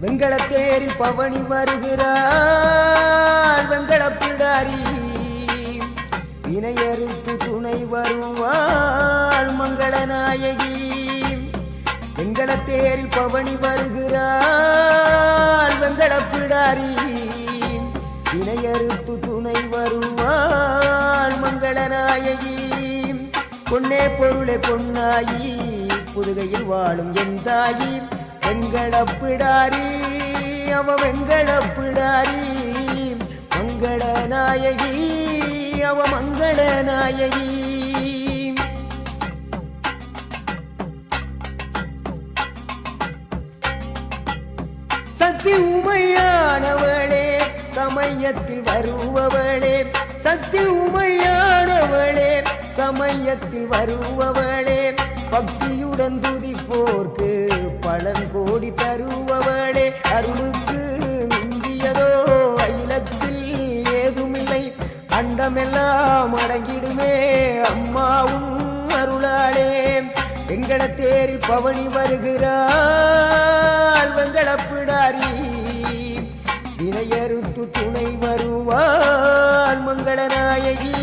வெங்கடத்தேரில் பவனி வருகிறாள் வெங்கடப்பிடாரி வினையறுத்து துணை வருவாள் மங்களநாயகி வெங்கடத்தேரில் பவனி வருகிறாள் வெங்கடப்பிடாரி வினையறுத்து துணை வருவாள் மங்களநாயகி பொன்னே பொருளே பொன்னாயி புதுகையில் வாழும் என் தாயி வெங்கடப்பிடாரி அவ வெங்கடப்பிடாரி மங்களநாயகி அவ மங்களநாயகி சக்தி உமையானவளே சமயத்தில் வருபவளே சக்தி உமையானவளே சமயத்தில் வருபவளே பக்தியுடன் துதிப்போர்க்கு பலன் கோடி தருபவளே அருளுக்கு மிஞ்சியதோ அகிலத்தில் ஏதுமில்லை அண்டமெல்லாம் அடங்கிடுமே அம்மாவும் அருளாளே வெங்கடத்தேரில் பவனி வருகிறாள் வெங்கடப்பிடாரி வினையறுத்து துணை வருவாள் மங்களநாயகி